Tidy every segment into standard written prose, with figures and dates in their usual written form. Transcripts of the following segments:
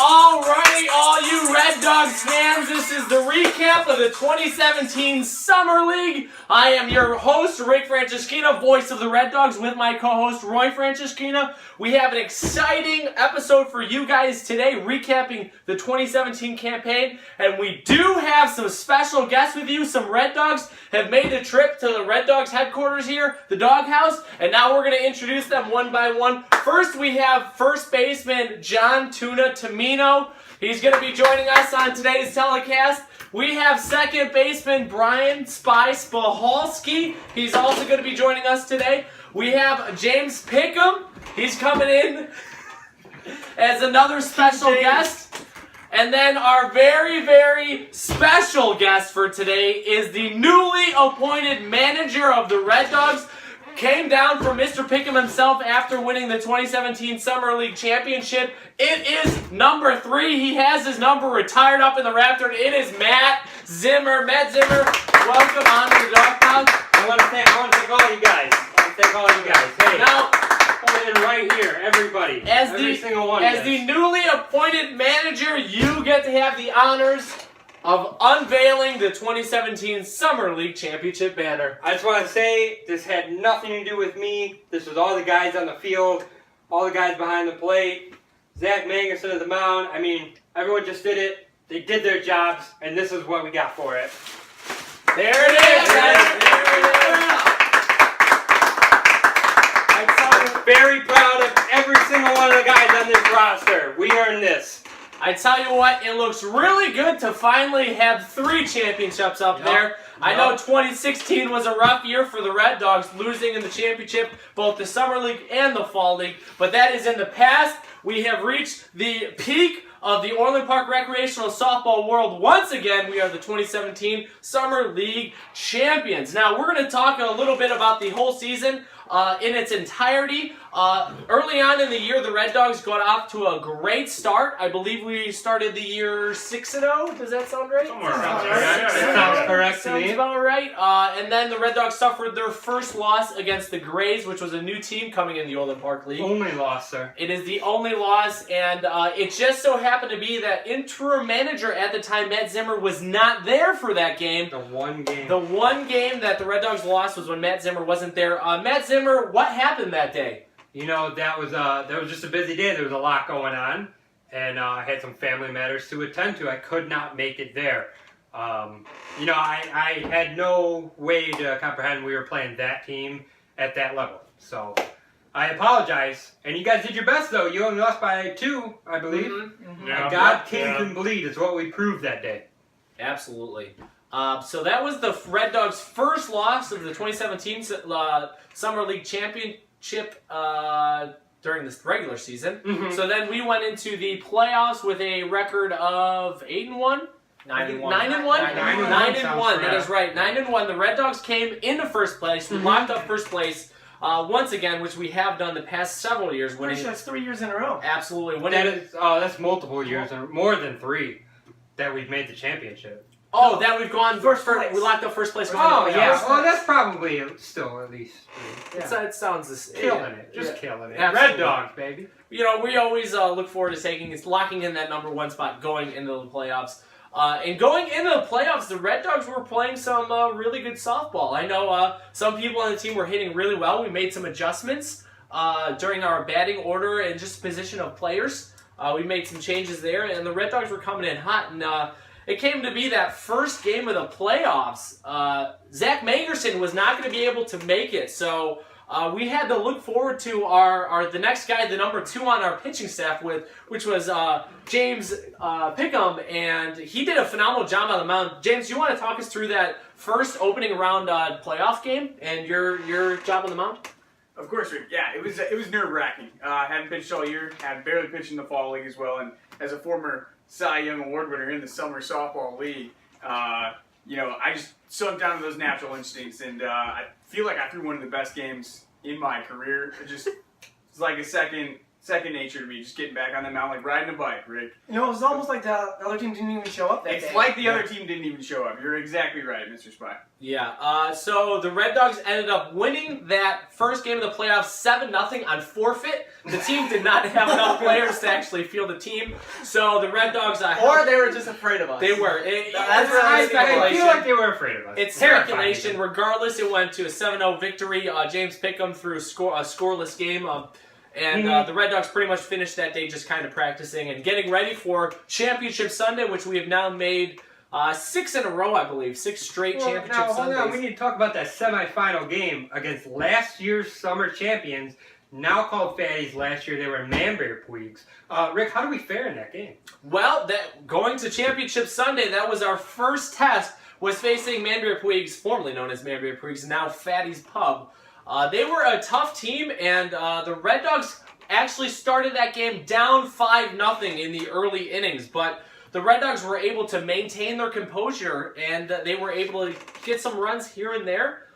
Alrighty, all you Red Dogs fans, this is the recap of the 2017 Summer League. I am your host, Rick Franceschina, voice of the Red Dogs, with my co-host, Roy Franceschina. We have an exciting episode for you guys today, recapping the 2017 campaign, and we do have some special guests with you. Some Red Dogs have made the trip to the Red Dogs headquarters here, the Doghouse, and now we're going to introduce them one by one. First, we have first baseman John Tuna Tamino. He's going to be joining us on today's telecast. We have second baseman Brian Spy Spahalski. He's also going to be joining us today. We have James Pickham. He's coming in as another special guest. And then our very, very special guest for today is the newly appointed manager of the Red Dogs. Came down from Mr. Pickham himself after winning the 2017 Summer League Championship. It is number 3. He has his number retired up in the Raptor. It is Matt Zimmer. Matt Zimmer, welcome on to the Doghouse. I want to thank all you guys. Hey, now, in right here, everybody. Every single one. As the newly appointed manager, you get to have the honors of unveiling the 2017 Summer League Championship banner. I just want to say, this had nothing to do with me. This was all the guys on the field, all the guys behind the plate, Zach Mangerson at the mound. I mean, everyone just did it. They did their jobs, and this is what we got for it. There it is, guys. There it is. I'm very proud of every single one of the guys on this roster. We earned this. I tell you what, it looks really good to finally have 3 championships up there. I know 2016 was a rough year for the Red Dogs, losing in the championship, both the Summer League and the Fall League, but that is in the past. We have reached the peak of the Orland Park Recreational Softball World. Once again, we are the 2017 Summer League champions. Now, we're going to talk a little bit about the whole season in its entirety. Early on in the year, the Red Dogs got off to a great start. I believe we started the year 6-0. Does that sound right? Somewhere around there. That sounds correct to me. Sounds about right. And then the Red Dogs suffered their first loss against the Grays, which was a new team coming in the Orland Park League. Only loss, sir. It is the only loss, and it just so happened to be that interim manager at the time, Matt Zimmer, was not there for that game. The one game. The one game that the Red Dogs lost was when Matt Zimmer wasn't there. Matt Zimmer, what happened that day? You know, that was just a busy day. There was a lot going on, and I had some family matters to attend to. I could not make it there. You know, I had no way to comprehend we were playing that team at that level. So I apologize. And you guys did your best, though. You only lost by 2, I believe. Mm-hmm. Yeah, God can bleed is what we proved that day. Absolutely. So that was the Red Dogs' first loss of the 2017 Summer League Championship during this regular season. Mm-hmm. So then we went into the playoffs with a record of 8-1. 9-1. 9-1. That is right. 9-1. The Red Dogs came into first place. We locked up first place once again, which we have done the past several years. Winning. That's 3 years in a row. Absolutely. That's multiple years, or more than 3, that we've made the championship. Oh, that we've gone First place. We locked up first place. Oh, yeah. Well, that's probably still at least 3. Yeah. It sounds this Killing it. Just killing it. Absolutely. Red Dogs, baby. You know, we always look forward to locking in that number 1 spot going into the playoffs. And going into the playoffs, the Red Dogs were playing some really good softball. I know some people on the team were hitting really well. We made some adjustments during our batting order and just position of players. We made some changes there, and the Red Dogs were coming in hot. And it came to be that first game of the playoffs. Zach Mangerson was not going to be able to make it, so we had to look forward to the next guy, the number 2 on our pitching staff, which was James Pickham, and he did a phenomenal job on the mound. James, you want to talk us through that first opening round playoff game and your job on the mound? Of course, Rick. Yeah, it was nerve-wracking. Hadn't pitched all year, had barely pitched in the fall league as well, and as a former Cy Young Award winner in the Summer Softball League, you know, I just sunk down to those natural instincts, and I feel like I threw one of the best games in my career. It's like a second second nature to me, just getting back on the mound, like riding a bike, Rick. You know, it was almost like the other team didn't even show up that It's day. like the other team didn't even show up. You're exactly right, Mr. Spy. Yeah, so the Red Dogs ended up winning that first game of the playoffs 7-0 on forfeit. The team did not have enough players to actually field the team, so the Red Dogs... Or they were just afraid of us. They were. That's It's really I speculation. feel like they were afraid of us. It's Terrifying. speculation. Regardless, it went to a 7-0 victory. James Pickham threw a scoreless game. And the Red Dogs pretty much finished that day just kind of practicing and getting ready for Championship Sunday, which we have now made 6 in a row, I believe. 6 straight Championship now, hold Sundays. on. We need to talk about that semifinal game against last year's summer champions, now called Fatties. Last year they were Manbury Puigs. Rick, how do we fare in that game? Well, going to Championship Sunday, that was our first test, was facing Manbury Puigs, formerly known as Manbury Puigs, now Fatty's Pub. They were a tough team, and the Red Dogs actually started that game down 5-0 in the early innings, but the Red Dogs were able to maintain their composure, and they were able to get some runs here and there.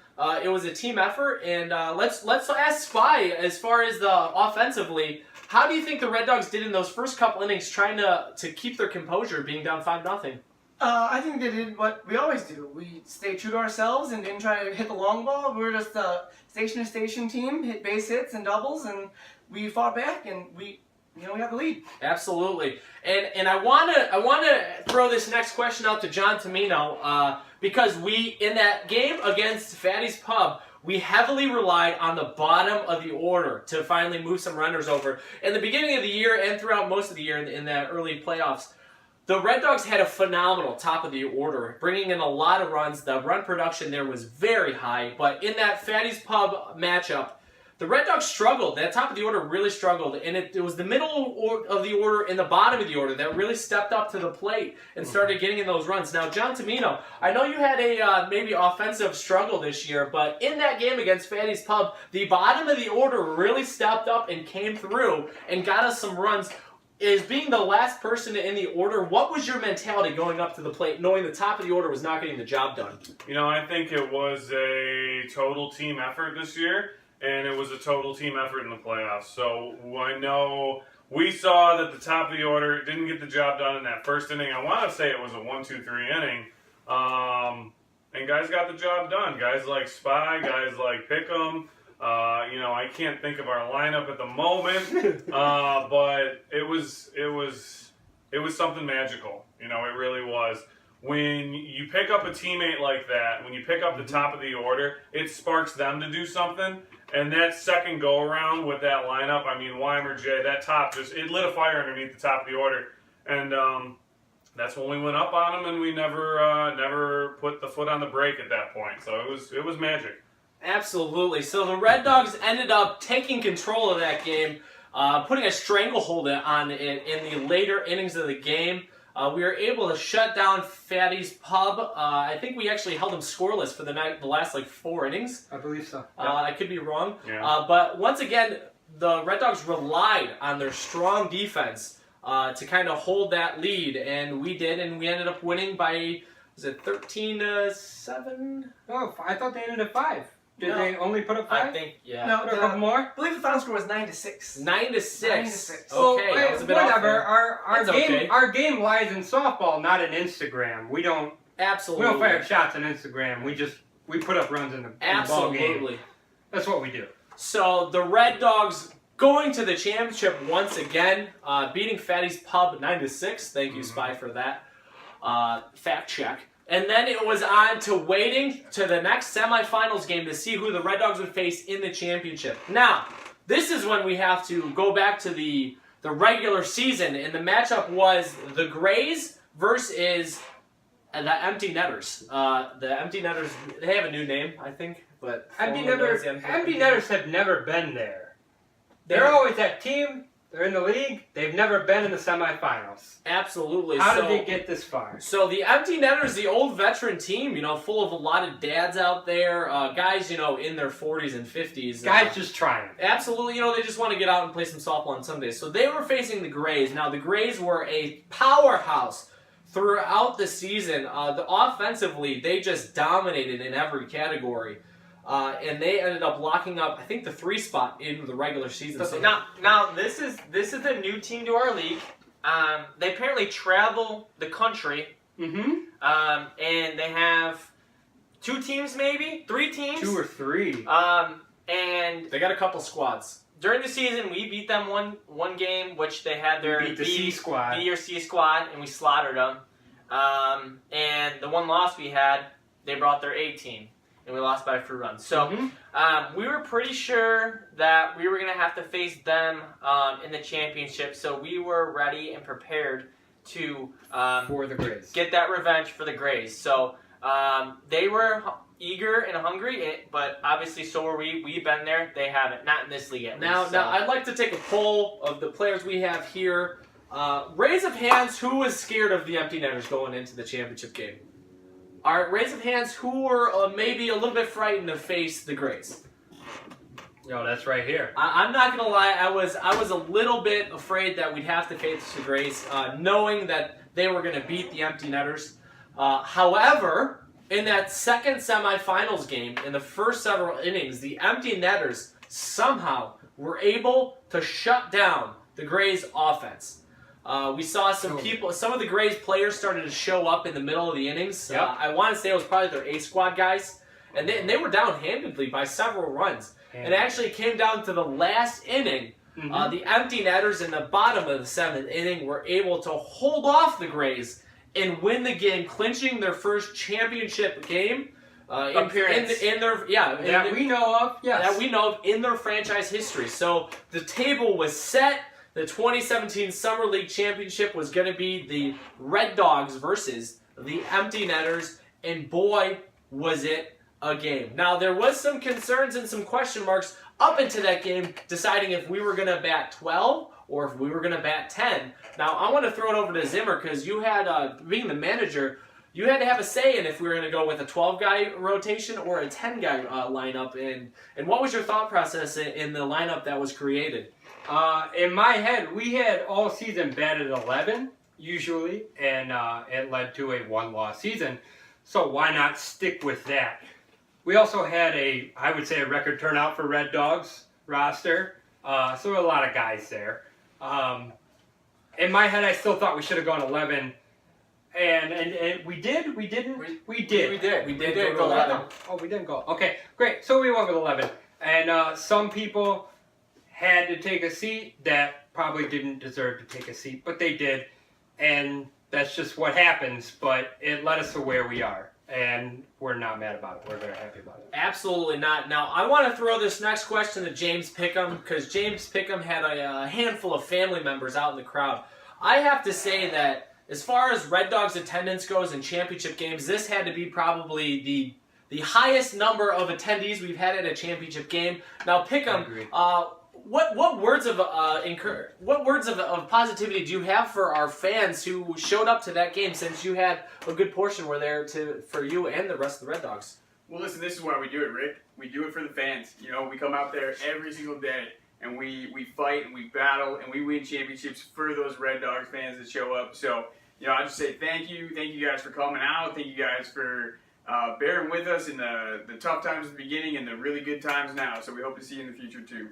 It was a team effort, and let's ask Spy, as far as the offensively, how do you think the Red Dogs did in those first couple innings trying to keep their composure being down 5-0? I think they did what we always do. We stayed true to ourselves and didn't try to hit the long ball. We were just a station-to-station team, hit base hits and doubles, and we fought back, and we got the lead. Absolutely. And I wanna throw this next question out to John Tomino, because we, in that game against Fatty's Pub, we heavily relied on the bottom of the order to finally move some runners over. In the beginning of the year and throughout most of the year in the early playoffs, the Red Dogs had a phenomenal top of the order, bringing in a lot of runs. The run production there was very high, but in that Fatty's Pub matchup, the Red Dogs struggled. That top of the order really struggled, and it was the middle of the order and the bottom of the order that really stepped up to the plate and started getting in those runs. Now, John Tomino, I know you had a maybe offensive struggle this year, but in that game against Fatty's Pub, the bottom of the order really stepped up and came through and got us some runs. Is being the last person in the order, what was your mentality going up to the plate, knowing the top of the order was not getting the job done? I think it was a total team effort this year, and it was a total team effort in the playoffs. So I know we saw that the top of the order didn't get the job done in that first inning. I want to say it was a 1-2-3 inning, and guys got the job done. Guys like Spy, guys like Pickham. I can't think of our lineup at the moment, but it was something magical. It really was. When you pick up a teammate like that, when you pick up the top of the order, it sparks them to do something. And that second go around with that lineup, Weimer, Jay, that top it lit a fire underneath the top of the order, and that's when we went up on them, and we never put the foot on the brake at that point. So it was magic. Absolutely. So the Red Dogs ended up taking control of that game, putting a stranglehold on it in the later innings of the game. We were able to shut down Fatty's Pub. I think we actually held them scoreless for the last 4 innings. I believe so. I could be wrong. Yeah. But once again, the Red Dogs relied on their strong defense to kind of hold that lead, and we did, and we ended up winning by, was it 13-7? Oh, I thought they ended at 5. Did No. they only put up 5? I think, yeah. No, Put a couple more? I believe the final score was 9-6. 9-6. 9-6. Okay, that was a bit off whatever. there. Our That's game, okay. our game lies in softball, not in Instagram. We don't Absolutely. fire shots on Instagram. We put up runs in the ball game. Absolutely. That's what we do. So the Red Dogs going to the championship once again, beating Fatty's Pub 9-6. Thank you, Spy, for that fact check. And then it was on to waiting to the next semifinals game to see who the Red Dogs would face in the championship. Now, this is when we have to go back to the regular season, and the matchup was the Grays versus the Empty Netters. The Empty Netters, they have a new name, I think, but Empty formerly known as Netters, the Empty Netters have never been there. They're always that team. They're in the league. They've never been in the semifinals. Absolutely. How did they get this far? So the Empty Netters, the old veteran team, full of a lot of dads out there, guys, in their 40s and 50s. Guys just trying. Absolutely, they just want to get out and play some softball on Sundays. So they were facing the Grays. Now, the Grays were a powerhouse throughout the season. Offensively, they just dominated in every category. and they ended up locking up, I think, the 3 spot in the regular season. So now this is a new team to our league. They apparently travel the country, Mm-hmm. and they have 2 teams, maybe 3 teams. 2 or 3. And they got a couple squads. during the season, we beat them one game, which they had their beat the C squad. B or C squad, and we slaughtered them. And the one loss we had, they brought their A team, and we lost by a few runs. So we were pretty sure that we were going to have to face them in the championship, so we were ready and prepared to For the Grays. get that revenge for the Grays. So they were eager and hungry, but obviously so are we. We've been there. They haven't. Not in this league at Now, least. I'd like to take a poll of the players we have here. Raise of hands, who was scared of the Empty Netters going into the championship game? All right, raise of hands, who were maybe a little bit frightened to face the Grays? Yo, that's right here. I'm not gonna lie, I was a little bit afraid that we'd have to face the Grays, knowing that they were gonna beat the Empty Netters. However, in that second semifinals game, in the first several innings, the Empty Netters somehow were able to shut down the Grays offense. We saw some of the Grays players started to show up in the middle of the innings. Yep. I want to say it was probably their A squad guys, and they were down handedly by several runs. And it actually came down to the last inning. The Empty Netters in the bottom of the 7th inning were able to hold off the Grays and win the game, clinching their first championship game Appearance. in their that we know of, yes. that we know of in their franchise history. So the table was set. The 2017 Summer League Championship was going to be the Red Dogs versus the Empty Netters, and boy, was it a game. Now, there was some concerns and some question marks up into that game, deciding if we were going to bat 12 or if we were going to bat 10. Now, I want to throw it over to Zimmer, because you had, being the manager, you had to have a say in if we were going to go with a 12-guy rotation or a 10-guy lineup. And what was your thought process in the lineup that was created? In my head, we had all season batted 11, usually, and it led to a 1-loss season. So why not stick with that? We also had I would say, a record turnout for Red Dogs roster. So there were a lot of guys there. In my head, I still thought we should have gone 11. And we did? We didn't? We did. We did go go 11. Oh, we didn't go. Okay, great. So we went with 11. And some people had to take a seat that probably didn't deserve to take a seat, but they did. And that's just what happens, but it led us to where we are. And we're not mad about it. We're very happy about it. Absolutely not. Now, I want to throw this next question to James Pickham, because James Pickham had a handful of family members out in the crowd. I have to say that as far as Red Dogs attendance goes in championship games, this had to be probably the highest number of attendees we've had at a championship game. Now, Pickham, what words of positivity do you have for our fans who showed up to that game, since you had a good portion were there for you and the rest of the Red Dogs? Well, listen, this is why we do it, Rick. We do it for the fans. You know, we come out there every single day, and we fight and we battle and we win championships for those Red Dogs fans that show up. So, you know, I just say thank you. Thank you guys for coming out. Thank you guys for bearing with us in the tough times at the beginning and the really good times now. So we hope to see you in the future too.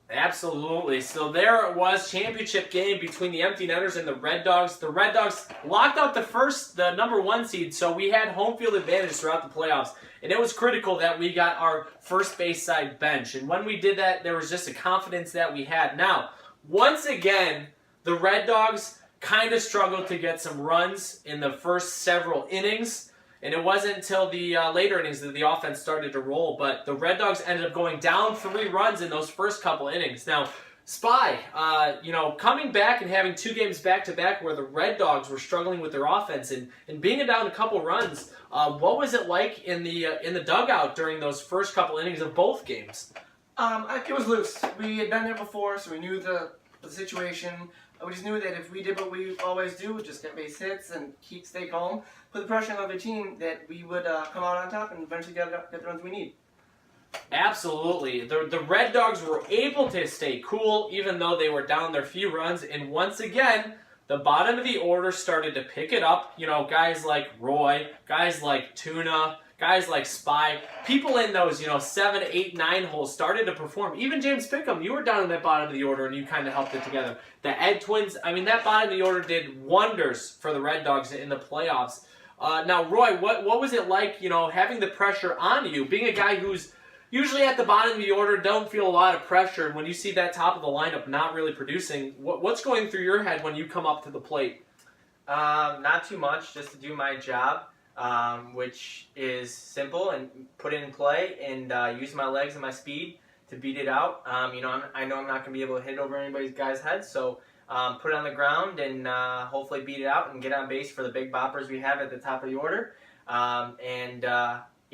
Absolutely. So there it was, championship game between the Empty Netters and the Red Dogs. The Red Dogs locked out the number 1 seed, so we had home field advantage throughout the playoffs. And it was critical that we got our first base side bench. And when we did that, there was just a confidence that we had. Now, once again, the Red Dogs kind of struggled to get some runs in the first several innings. And it wasn't until the later innings that the offense started to roll. But the Red Dogs ended up going down 3 runs in those first couple innings. Now, Spy, coming back and having 2 games back-to-back where the Red Dogs were struggling with their offense and being down a couple runs, what was it like in the dugout during those first couple innings of both games? It was loose. We had been there before, so we knew the situation. We just knew that if we did what we always do, just get base hits and stay calm, put the pressure on the other team, that we would come out on top and eventually get the runs we need. Absolutely. The Red Dogs were able to stay cool even though they were down their few runs. And once again, the bottom of the order started to pick it up. You know, guys like Roy, guys like Tuna, guys like Spy, people in those 7, 8, 9 holes started to perform. Even James Pickham, you were down in that bottom of the order and you kind of helped it together. The Ed twins, I mean that bottom of the order did wonders for the Red Dogs in the playoffs. Now Roy, what was it like having the pressure on you, being a guy who's usually at the bottom of the order, don't feel a lot of pressure, and when you see that top of the lineup not really producing, what's going through your head when you come up to the plate? Not too much, just to do my job, which is simple and put it in play and use my legs and my speed to beat it out. I know I'm not going to be able to hit over anybody's guy's head, so put it on the ground and hopefully beat it out and get on base for the big boppers we have at the top of the order.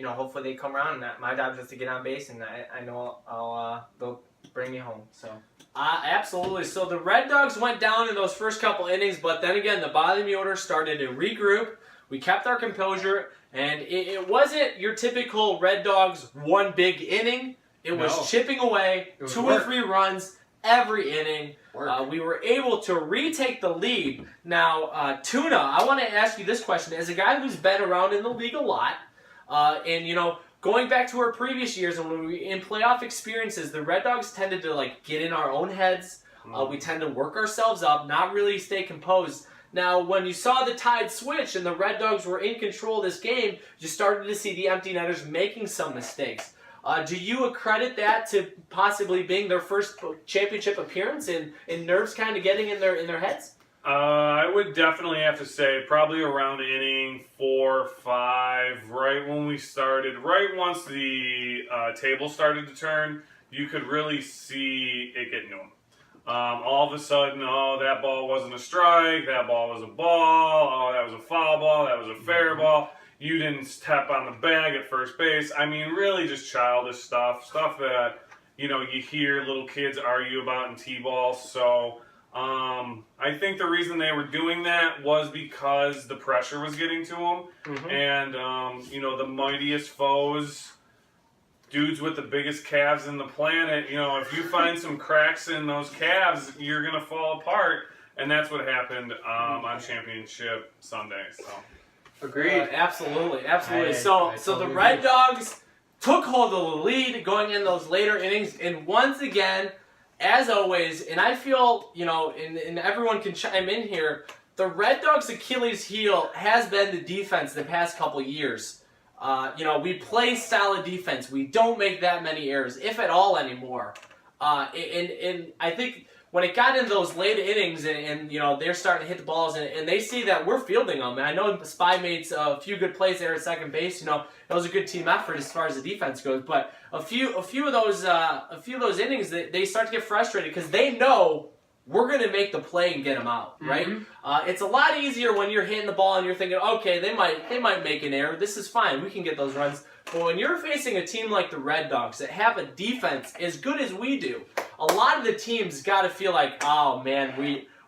Hopefully they come around, and my job is just to get on base, and I know they'll bring me home. So. Absolutely. So the Red Dogs went down in those first couple innings, but then again, the bottom of the order started to regroup. We kept our composure, and it wasn't your typical Red Dogs one big inning. It was chipping away, 2 or 3 runs every inning. We were able to retake the lead. Now, Tuna, I want to ask you this question. As a guy who's been around in the league a lot, going back to our previous years and when we in playoff experiences, the Red Dogs tended to get in our own heads. We tend to work ourselves up, not really stay composed. Now, when you saw the tide switch and the Red Dogs were in control of this game, you started to see the empty netters making some mistakes. Do you accredit that to possibly being their first championship appearance and nerves kind of getting in their heads? I would definitely have to say probably around inning 4, 5, right when we started, right once the table started to turn, you could really see it getting to them. All of a sudden, that ball wasn't a strike, that ball was a ball, that was a foul ball, that was a fair ball. You didn't step on the bag at first base. I mean, really just childish stuff that, you hear little kids argue about in T-ball. So I think the reason they were doing that was because the pressure was getting to them. Mm-hmm. And, the mightiest foes, dudes with the biggest calves in the planet, if you find some cracks in those calves, you're going to fall apart. And that's what happened on Championship Sunday. So. Agreed. Absolutely. I So the Red Dogs took hold of the lead going in those later innings, and once again, as always, and I feel, and everyone can chime in here, the Red Dogs' Achilles heel has been the defense the past couple years. We play solid defense. We don't make that many errors, if at all, anymore. And I think when it got into those late innings and they're starting to hit the balls and they see that we're fielding them, and I know Spy made a few good plays there at second base. It was a good team effort as far as the defense goes. But a few of those innings, they start to get frustrated because they know we're going to make the play and get them out, right? Mm-hmm. It's a lot easier when you're hitting the ball and you're thinking, okay, they might make an error. This is fine. We can get those runs. But when you're facing a team like the Red Dogs that have a defense as good as we do, a lot of the teams got to feel like, oh man,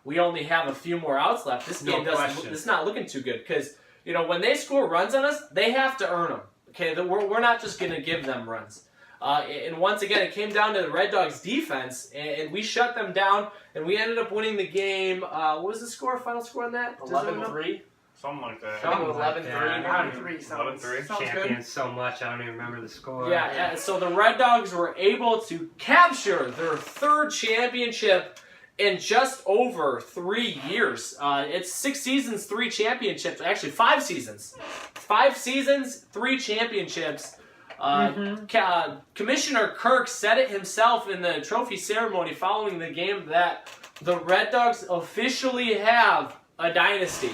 we only have a few more outs left. This game it's not looking too good because when they score runs on us, they have to earn them. Okay, we're not just going to give them runs. And once again, it came down to the Red Dogs' defense, and we shut them down, and we ended up winning the game. What was the final score on that? 11-3. Something like that. 11-3. 11-3. Champions so much, I don't even remember the score. Yeah. So the Red Dogs were able to capture their third championship in just over 3 years. It's 6 seasons, 3 championships. Actually, 5 seasons. 5 seasons, 3 championships. Commissioner Kirk said it himself in the trophy ceremony following the game that the Red Dogs officially have a dynasty.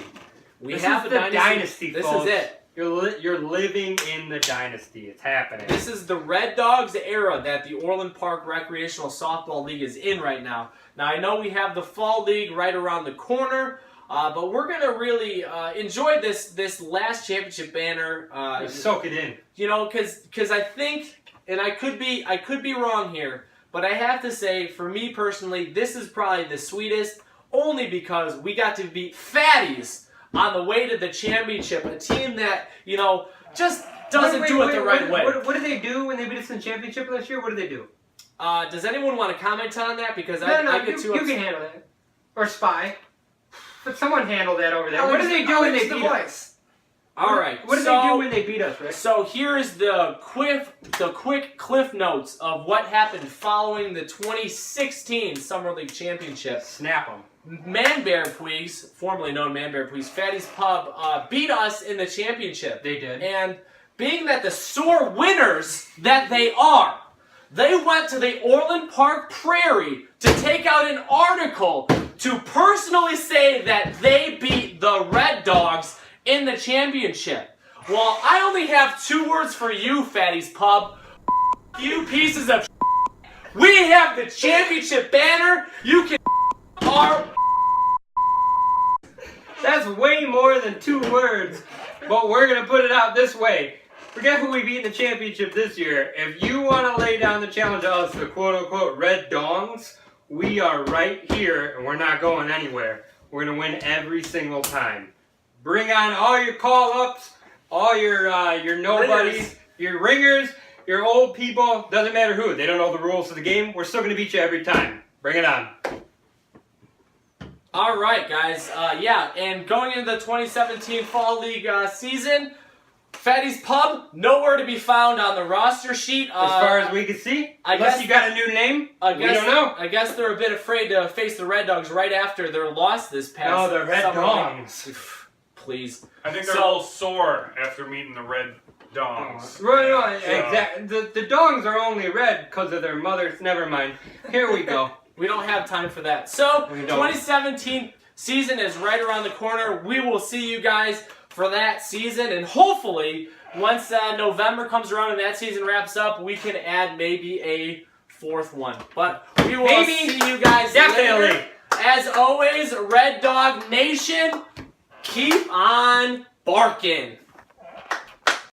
We have a dynasty. This folks. is it. You're living in the dynasty. It's happening. This is the Red Dogs era that the Orland Park Recreational Softball League is in right now. Now, I know we have the Fall League right around the corner, but we're going to really enjoy this last championship banner. Soak it in. Because I think, and I could be wrong here, but I have to say, for me personally, this is probably the sweetest, only because we got to beat Fatties on the way to the championship, a team that, just doesn't do it the right way. What did they do when they beat us in the championship last year? What did they do? Does anyone want to comment on that? Because I get too upset. You can handle that. Or Spy. But someone handle that over there. What did they do when they beat us? All right. What did they do when they beat us, Rick? So here's the quick cliff notes of what happened following the 2016 Summer League Championship. Snap them. Man-Bear Puigs, formerly known Man-Bear Puigs, Fatty's Pub, beat us in the championship. They did. And being that the sore winners that they are, they went to the Orland Park Prairie to take out an article to personally say that they beat the Red Dogs in the championship. Well, I only have 2 words for you, Fatty's Pub. You pieces of we have the championship banner. You can our. That's way more than 2 words, but we're going to put it out this way. Forget who we beat in the championship this year. If you want to lay down the challenge to us, the quote-unquote Red Dongs, we are right here, and we're not going anywhere. We're going to win every single time. Bring on all your call-ups, all your nobodies, your ringers, your old people. Doesn't matter who. They don't know the rules of the game. We're still going to beat you every time. Bring it on. All right, guys. Yeah, and going into the 2017 Fall League season, Fatty's Pub, nowhere to be found on the roster sheet. As far as we can see, I unless guess you got a new name, we don't know. I guess they're a bit afraid to face the Red Dogs right after their loss this past No, the Red summer Dogs. league. Please. I think they're a little sore after meeting the Red Dogs. Right, So- exactly. The Dongs are only red because of their mothers. Never mind. Here we go. We don't have time for that. So, We don't. 2017 season is right around the corner. We will see you guys for that season, and hopefully, once November comes around and that season wraps up, we can add maybe a 4th one. But we will Maybe. see you guys Definitely. later. As always, Red Dog Nation, keep on barking.